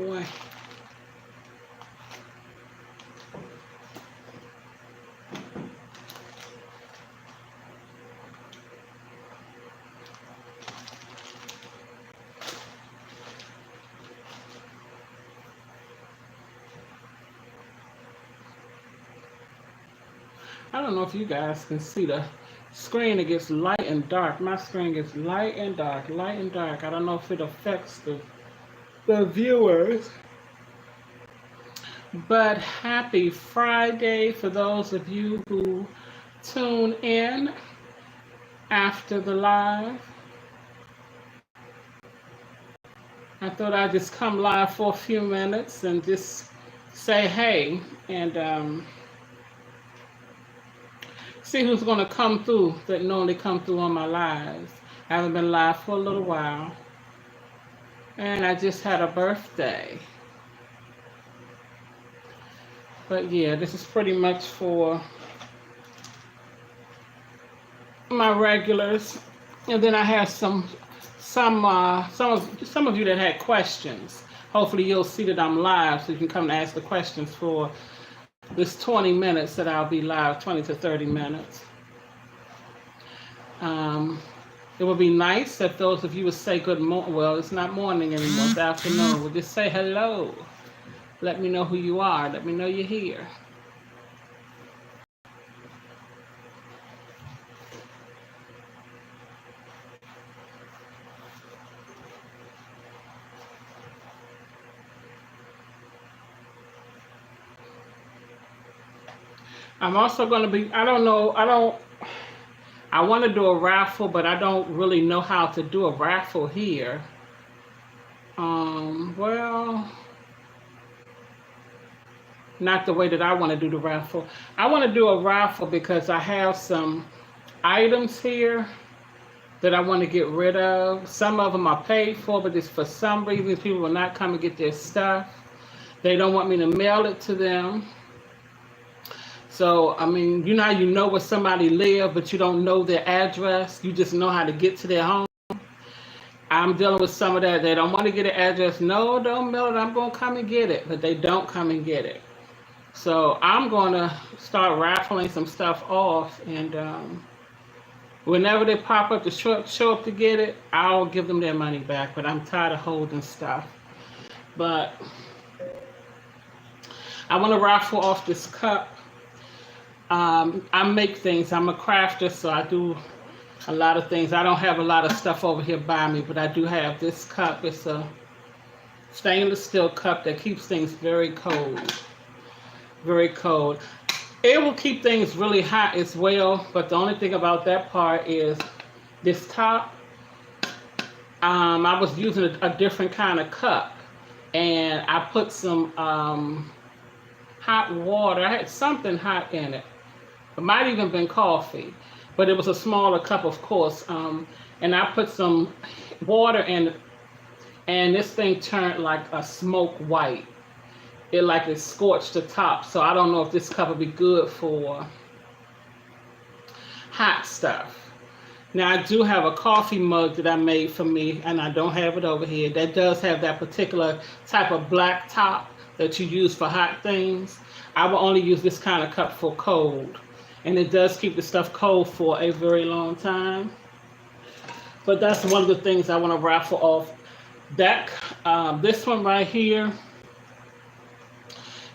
away. I don't know if you guys can see the screen. It gets light and dark. My screen gets light and dark, light and dark. I don't know if it affects the viewers. But happy Friday for those of you who tune in after the live. I thought I'd just come live for a few minutes and just say hey and see who's going to come through that normally come through on my lives. I haven't been live for a little while. And I just had a birthday. But yeah, this is pretty much for my regulars. And then I have some of you that had questions. Hopefully you'll see that I'm live so you can come and ask the questions for this 20 minutes that I'll be live, 20 to 30 minutes. It would be nice if those of you would say good morning. Well, it's not morning anymore, it's afternoon. We'll just say hello. Let me know who you are. Let me know you're here. I'm also going to be, I want to do a raffle, but I don't really know how to do a raffle here. Well, not the way that I want to do the raffle. I want to do a raffle because I have some items here that I want to get rid of. Some of them are paid for, but just for some reason, people will not come and get their stuff. They don't want me to mail it to them. So, I mean, you know how you know where somebody lives, but you don't know their address. You just know how to get to their home. I'm dealing with some of that. They don't want to get an address. No, don't mail it. I'm going to come and get it. But they don't come and get it. So I'm going to start raffling some stuff off. And whenever they pop up to show up to get it, I'll give them their money back. But I'm tired of holding stuff. But I want to raffle off this cup. I make things. I'm a crafter, so I do a lot of things. I don't have a lot of stuff over here by me, but I do have this cup. It's a stainless steel cup that keeps things very cold. Very cold. It will keep things really hot as well, but the only thing about that part is this top. I was using a different kind of cup, and I put some hot water. I had something hot in it. It might even been coffee, but it was a smaller cup, of course. And I put some water in it, and this thing turned like a smoke white. It scorched the top. So I don't know if this cup would be good for hot stuff. Now I do have a coffee mug that I made for me, and I don't have it over here. That does have that particular type of black top that you use for hot things. I will only use this kind of cup for cold. And it does keep the stuff cold for a very long time. But that's one of the things I want to raffle off. That this one right here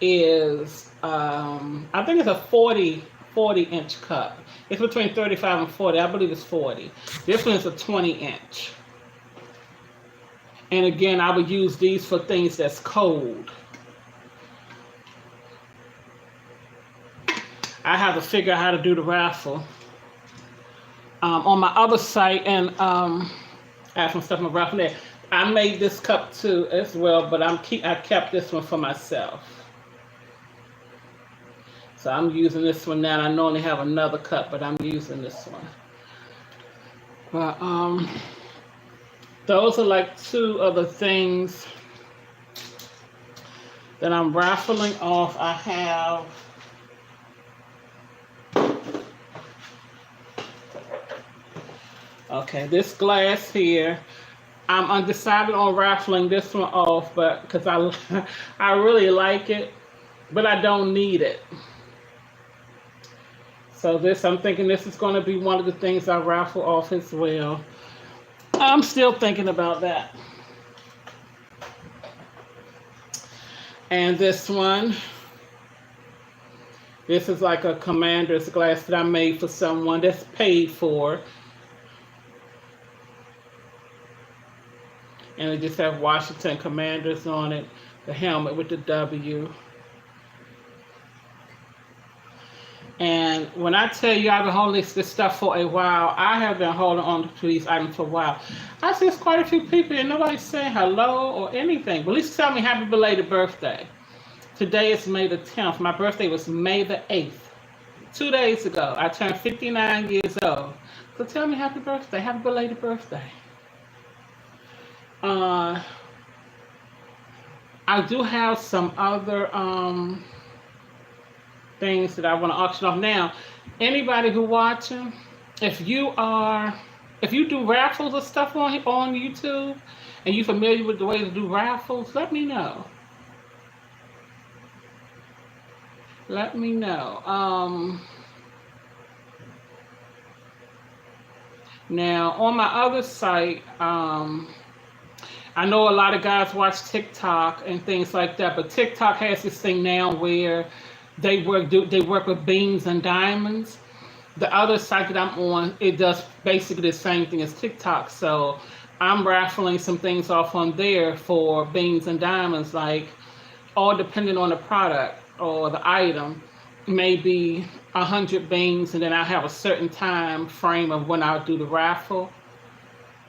is, I think it's a 40-inch cup. It's between 35 and 40. I believe it's 40. This one is a 20-inch. And again, I would use these for things that's cold. I have to figure out how to do the raffle. On my other site, and I have some stuff in my raffle there. I made this cup too as well, but I kept this one for myself. So I'm using this one now. I normally have another cup, but I'm using this one. But those are like two of the things that I'm raffling off. I have this glass here. I'm undecided on raffling this one off, but because I I really like it, but I don't need it. So this, I'm thinking this is going to be one of the things I raffle off as well. I'm still thinking about that. And this one, this is like a commander's glass that I made for someone that's paid for. And it just have Washington Commanders on it, the helmet with the W. And when I tell you I've been holding this stuff for a while, I have been holding on to these items for a while. I see quite a few people and nobody's saying hello or anything. But at least tell me happy belated birthday. Today is May the 10th. My birthday was May the 8th. 2 days ago, I turned 59 years old. So tell me happy birthday, happy belated birthday. I do have some other things that I want to auction off now. Anybody who watching, if you do raffles or stuff on YouTube, and you're familiar with the way to do raffles, let me know. Let me know. Now on my other site, I know a lot of guys watch TikTok and things like that, but TikTok has this thing now where they work with beans and diamonds. The other site that I'm on, it does basically the same thing as TikTok. So I'm raffling some things off on there for beans and diamonds, like all depending on the product or the item, maybe 100 beans, and then I have a certain time frame of when I'll do the raffle.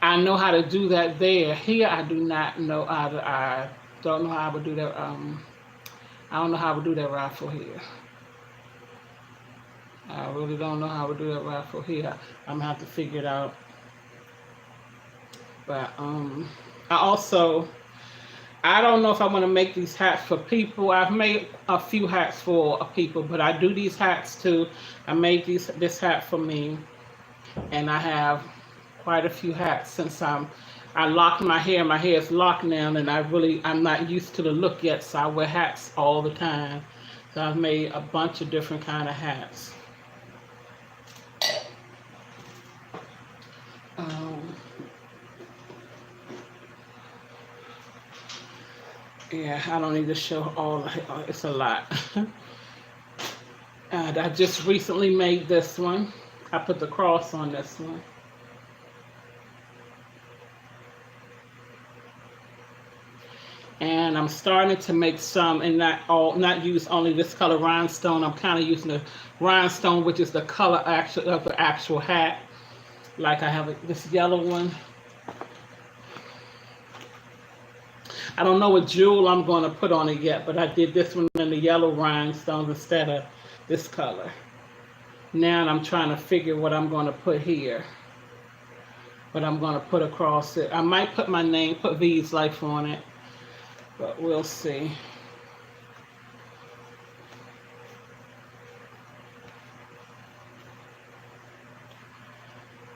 I know how to do that there. Here, I do not know how to. I don't know how I would do that. I don't know how I would do that raffle here. I really don't know how I would do that raffle here. I'm gonna have to figure it out. But I don't know if I want to make these hats for people. I've made a few hats for people, but I do these hats too. I made this hat for me, and I have quite a few hats since I locked my hair. My hair is locked now, and I'm not used to the look yet, so I wear hats all the time. So I've made a bunch of different kind of hats. Yeah, I don't need to show all. It's a lot. And I just recently made this one. I put the cross on this one. And I'm starting to make some, and not use only this color rhinestone. I'm kind of using the rhinestone, which is the color of the actual hat. Like I have this yellow one. I don't know what jewel I'm going to put on it yet, but I did this one in the yellow rhinestones instead of this color. Now I'm trying to figure what I'm going to put here. What I'm going to put across it. I might put my name, put V's Life on it. But we'll see.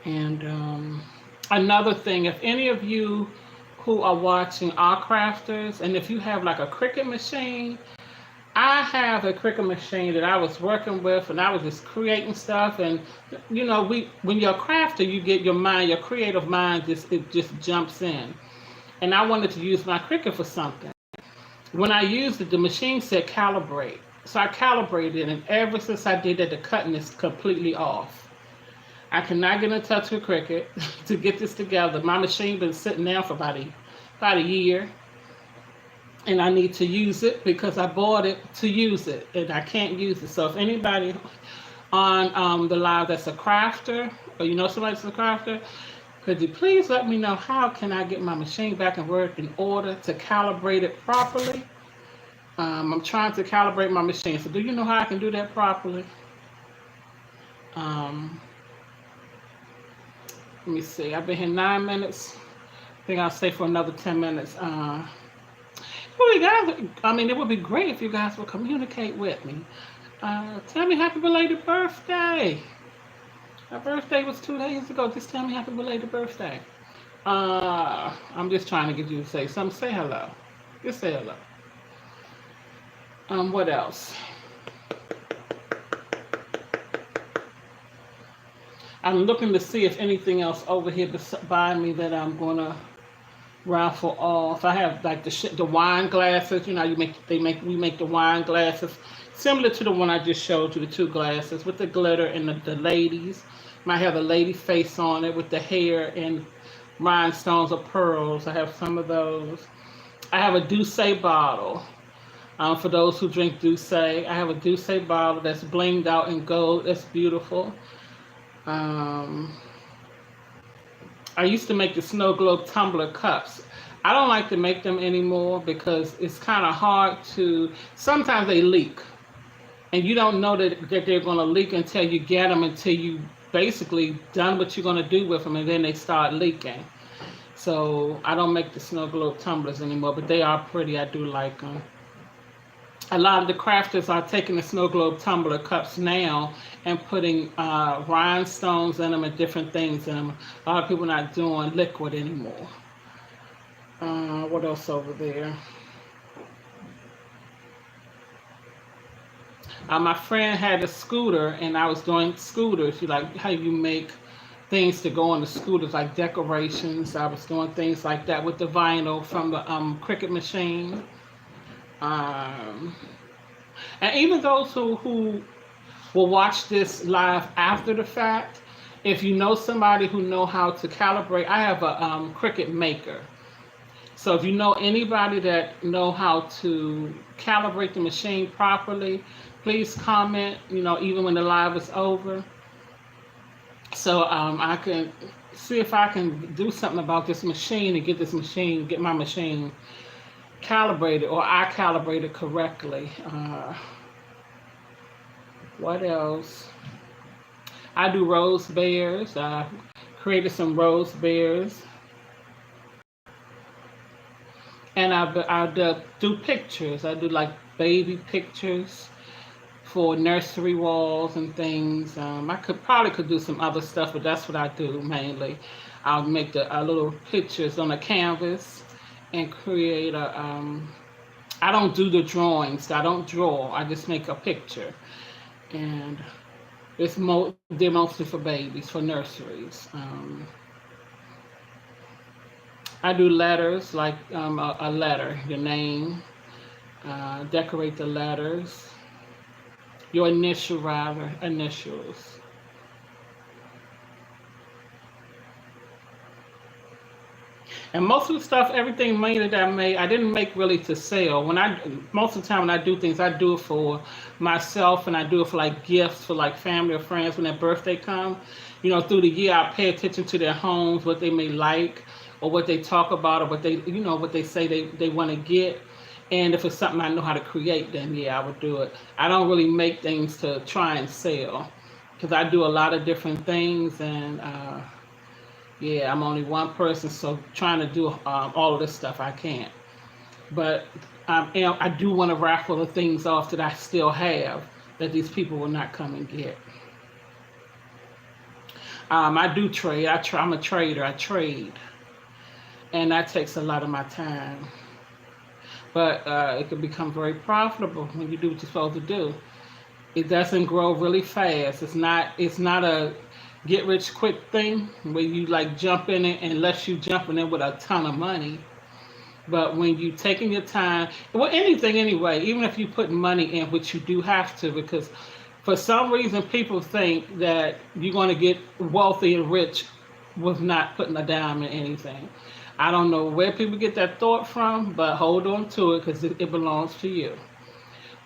And another thing, if any of you who are watching are crafters, and if you have like a Cricut machine, I have a Cricut machine that I was working with, and I was just creating stuff. And you know, when you're a crafter, you get your creative mind just jumps in. And I wanted to use my Cricut for something. When I used it, the machine said calibrate. So I calibrated it, and ever since I did that, the cutting is completely off. I cannot get in touch with Cricut to get this together. My machine been sitting there for about a year. And I need to use it because I bought it to use it, and I can't use it. So if anybody on the live that's a crafter, or you know somebody that's a crafter, could you please let me know how can I get my machine back in work in order to calibrate it properly? I'm trying to calibrate my machine. So do you know how I can do that properly? Let me see. I've been here 9 minutes. I think I'll stay for another 10 minutes. Well, you guys, I mean, it would be great if you guys would communicate with me. Tell me happy belated birthday. My birthday was 2 days ago. Just tell me happy belated birthday. I'm just trying to get you to say something. Say hello. Just say hello. What else? I'm looking to see if anything else over here by me that I'm gonna raffle off. I have like the wine glasses. You know, we make the wine glasses similar to the one I just showed you, the two glasses with the glitter and the ladies. Might have a lady face on it with the hair and rhinestones or pearls. I have some of those. I have a Douce bottle. For those who drink Douce, I have a Douce bottle that's blinged out in gold. That's beautiful. Um, I used to make the snow globe tumbler cups. I don't like to make them anymore because it's kind of hard to. Sometimes they leak, and you don't know that they're going to leak until you get them, until you basically done what you're going to do with them, and then they start leaking. So I don't make the snow globe tumblers anymore, but they are pretty. I do like them. A lot of the crafters are taking the snow globe tumbler cups now and putting rhinestones in them and different things in them. A lot of people are not doing liquid anymore. What else over there? My friend had a scooter, and I was doing scooters. You like how you make things to go on the scooters, like decorations. I was doing things like that with the vinyl from the Cricut machine. Um, and even those who will watch this live after the fact, if you know somebody who know how to calibrate, I have a Cricut maker. So if you know anybody that know how to calibrate the machine properly, please comment, you know, even when the live is over. So I can see if I can do something about this machine and get my machine calibrated, or I calibrated correctly. What else? I do rose bears. I created some rose bears. And do pictures. I do like baby pictures for nursery walls and things. I could do some other stuff, but that's what I do mainly. I'll make the little pictures on a canvas and create a. I don't do the drawings. I don't draw. I just make a picture, and they're mostly for babies, for nurseries. I do letters, like a letter, your name. Decorate the letters. Your initial, rather, initials. And most of the stuff, everything mainly that I made, I didn't make really to sell. Most of the time when I do things, I do it for myself, and I do it for like gifts for like family or friends when their birthday comes. You know, through the year, I pay attention to their homes, what they may like, or what they talk about, or what they say they want to get. And if it's something I know how to create, then yeah, I would do it. I don't really make things to try and sell, because I do a lot of different things, and yeah, I'm only one person, so trying to do all of this stuff, I can't. But I do want to raffle the things off that I still have that these people will not come and get. I do trade. I'm a trader. I trade, and that takes a lot of my time. But it can become very profitable when you do what you're supposed to do. It doesn't grow really fast. It's not a get rich quick thing where you like jump in it, unless you jumping in with a ton of money. But when you taking your time, well, anything anyway, even if you put money in, which you do have to, because for some reason people think that you're going to get wealthy and rich with not putting a dime in anything. I don't know where people get that thought from, but hold on to it, because it belongs to you.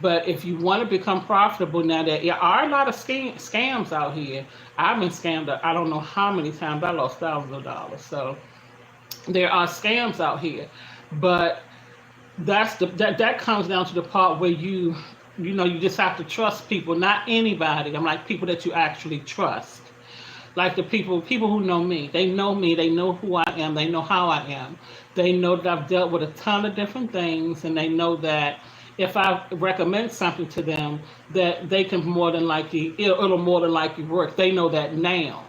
But if you want to become profitable, now there are a lot of scams out here. I've been scammed. I don't know how many times. I lost thousands of dollars. So there are scams out here, but that comes down to the part where you just have to trust people, not anybody. I'm like people that you actually trust. Like the people who know me. They know me. They know who I am. They know how I am. They know that I've dealt with a ton of different things, and they know that if I recommend something to them, that they can more than likely, it'll more than likely work. They know that now.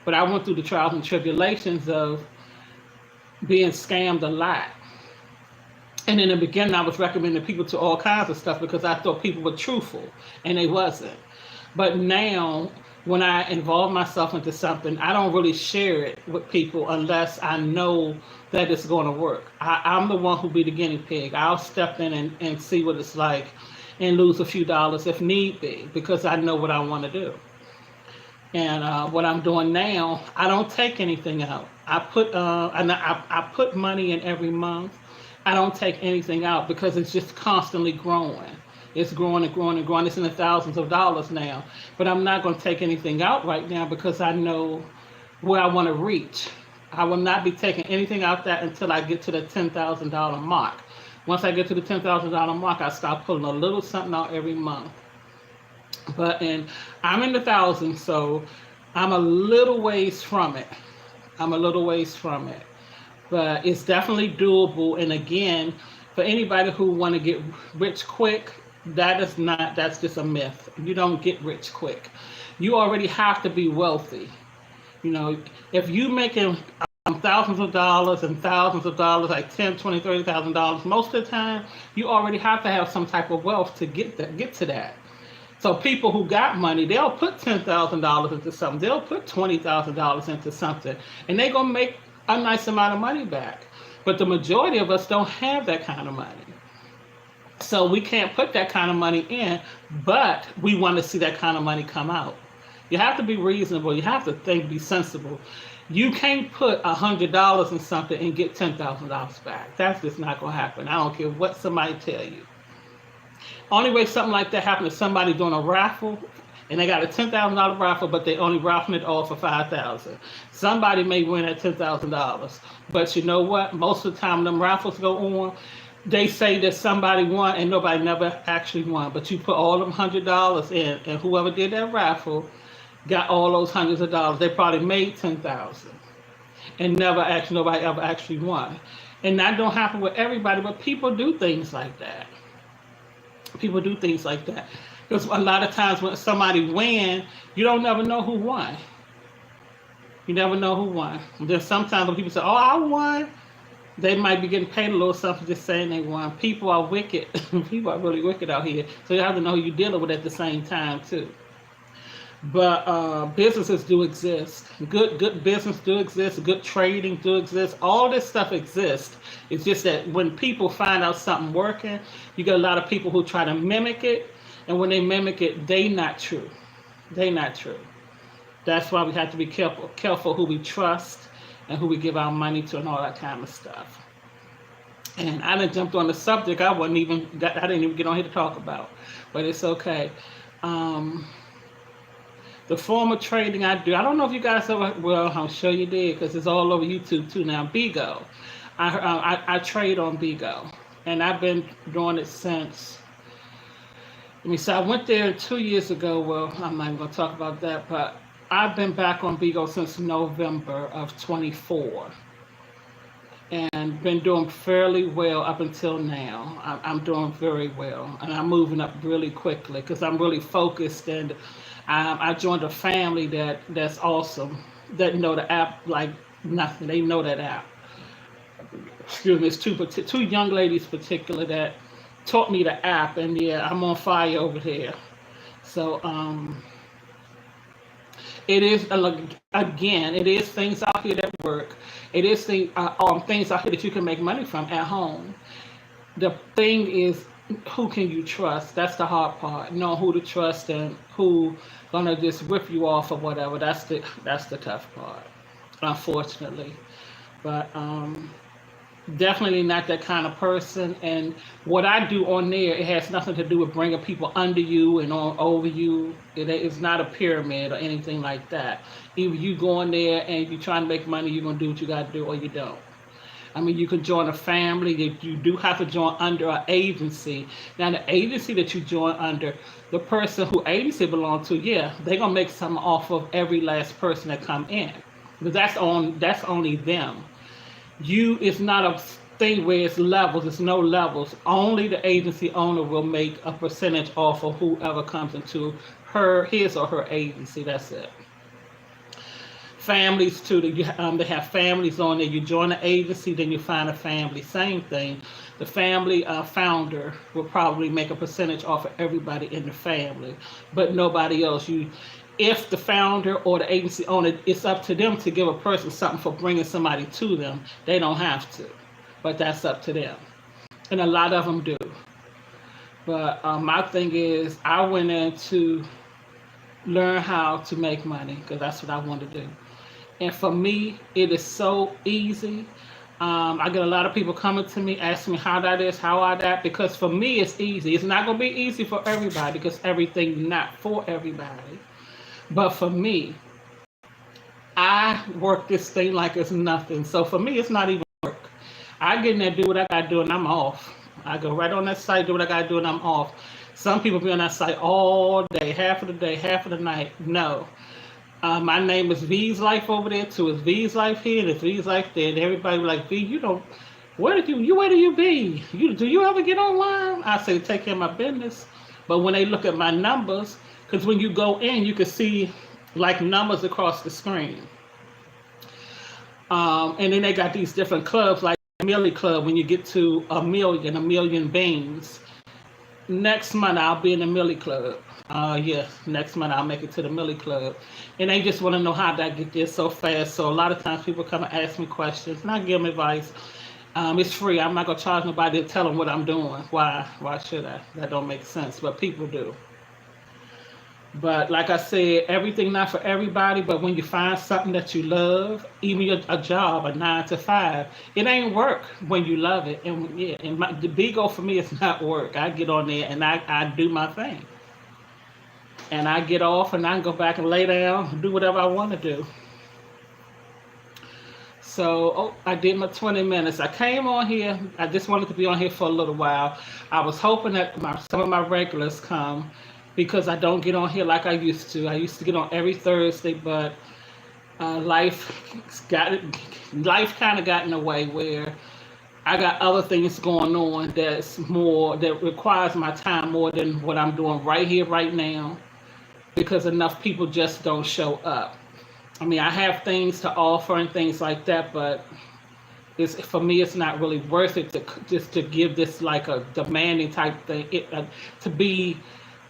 But I went through the trials and tribulations of being scammed a lot. And in the beginning, I was recommending people to all kinds of stuff because I thought people were truthful, and they wasn't. But now, when I involve myself into something, I don't really share it with people unless I know that it's going to work. I'm the one who be the guinea pig. I'll step in and see what it's like and lose a few dollars if need be because I know what I want to do. And what I'm doing now, I don't take anything out. I put money in every month. I don't take anything out because it's just constantly growing. It's growing and growing and growing. It's in the thousands of dollars now. But I'm not going to take anything out right now because I know where I want to reach. I will not be taking anything out that until I get to the $10,000 mark. Once I get to the $10,000 mark, I start pulling a little something out every month. And I'm in the thousands, so I'm a little ways from it. I'm a little ways from it. But it's definitely doable. And again, for anybody who want to get rich quick, that's just a myth. You don't get rich quick. You already have to be wealthy. You know, if you making thousands of dollars, like 10, 20, $30,000, most of the time, you already have to have some type of wealth to get to that. So people who got money, they'll put $10,000 into something. They'll put $20,000 into something, and they're gonna make a nice amount of money back. But the majority of us don't have that kind of money. So we can't put that kind of money in, but we want to see that kind of money come out. You have to be reasonable. You have to think, be sensible. You can't put $100 in something and get $10,000 back. That's just not going to happen. I don't care what somebody tell you. Only way something like that happens is somebody doing a raffle, and they got a $10,000 raffle, but they only raffling it off for $5,000. Somebody may win at $10,000, but you know what? Most of the time, them raffles go on. They say that somebody won, and nobody never actually won. But you put all them $100 in, and whoever did that raffle got all those hundreds of dollars. They probably made $10,000, and nobody ever actually won. And that don't happen with everybody, but people do things like that. People do things like that. Because a lot of times when somebody wins, you don't never know who won. You never know who won. And then sometimes when people say, oh, I won, they might be getting paid a little something just saying they won. People are wicked. People are really wicked out here. So you have to know who you're dealing with at the same time, too. But businesses do exist. Good business do exist. Good trading do exist. All this stuff exists. It's just that when people find out something working, you get a lot of people who try to mimic it. And when they mimic it, they not true. They not true. That's why we have to be careful who we trust and who we give our money to and all that kind of stuff. And I done jumped on the subject I didn't even get on here to talk about, but it's okay. The form of trading I do, I don't know if you guys ever, well, I'm sure you did because it's all over YouTube too now, Bigo. I trade on Bigo, and I've been doing it since, let me see, I went there 2 years ago. Well, I'm not even going to talk about that, but I've been back on Bigo since November of 24 and been doing fairly well up until now. I'm doing very well, and I'm moving up really quickly because I'm really focused, and I joined a family that's awesome, that know the app like nothing. They know that app. Excuse me, it's two young ladies particular that taught me the app, and yeah, I'm on fire over there. So it is again, it is things out here that work. It is things out here that you can make money from at home. The thing is, who can you trust? That's the hard part. Know who to trust and who gonna just rip you off or whatever. That's the tough part, unfortunately. But definitely not that kind of person. And what I do on there, it has nothing to do with bringing people under you and on over you. It's not a pyramid or anything like that. Either you go in there and you try to make money, you're going to do what you got to do, or you don't. I mean, you can join a family. You do have to join under an agency. Now, the agency that you join under, the person who agency belongs to, yeah, they're going to make something off of every last person that come in. But that's only them. It's not a thing where it's levels. It's no levels. Only the agency owner will make a percentage off of whoever comes into his or her agency. That's it. families too. They have families on there. You join an agency, then you find a family. Same thing. The family founder will probably make a percentage off of everybody in the family, but nobody else. If the founder or the agency owner, it's up to them to give a person something for bringing somebody to them. They don't have to, but that's up to them, and a lot of them do. But my thing is, I went in to learn how to make money because that's what I want to do. And for me, it is so easy. I get a lot of people coming to me asking me how that is, how I that, because for me it's easy. It's not going to be easy for everybody because everything's not for everybody. But for me, I work this thing like it's nothing. So for me, it's not even work. I get in there, do what I got to do, and I'm off. I go right on that site, do what I got to do, and I'm off. Some people be on that site all day, half of the day, half of the night. No. My name is V's Life over there too. It's V's Life here and it's V's Life there. And everybody be like, V, you don't, where do you be? Do you ever get online? I say, take care of my business. But when they look at my numbers, because when you go in, you can see like numbers across the screen. And then they got these different clubs like Millie Club. When you get to a million beans, next month I'll be in the Millie Club. Yes, next month I'll make it to the Millie Club. And they just want to know how did I get there so fast. So a lot of times people come and ask me questions and I give them advice. It's free. I'm not going to charge nobody to tell them what I'm doing. Why should I? That don't make sense, but people do. But like I said, everything not for everybody, but when you find something that you love, even a job, a 9 to 5, it ain't work when you love it. And yeah, the big goal for me is not work. I get on there and I do my thing. And I get off and I can go back and lay down, do whatever I want to do. So, I did my 20 minutes. I came on here. I just wanted to be on here for a little while. I was hoping that some of my regulars come because I don't get on here like I used to. I used to get on every Thursday, but life kind of got in the way where I got other things going on that requires my time more than what I'm doing right here, right now, because enough people just don't show up. I mean, I have things to offer and things like that, but for me, it's not really worth it to give this like a demanding type thing to be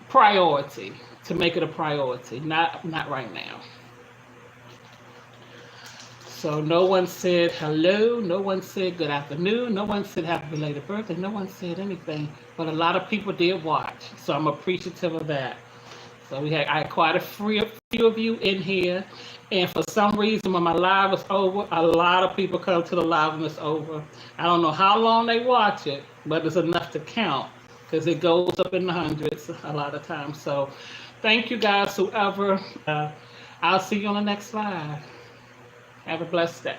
priority, to make it a priority. Not right now. So no one said hello, no one said good afternoon, no one said happy belated birthday, no one said anything, but a lot of people did watch, so I'm appreciative of that. So I had quite a few of you in here, and for some reason when my live is over, a lot of people come to the live when it's over. I don't know how long they watch it, but it's enough to count because it goes up in the hundreds a lot of times. So thank you guys, whoever. I'll see you on the next live. Have a blessed day.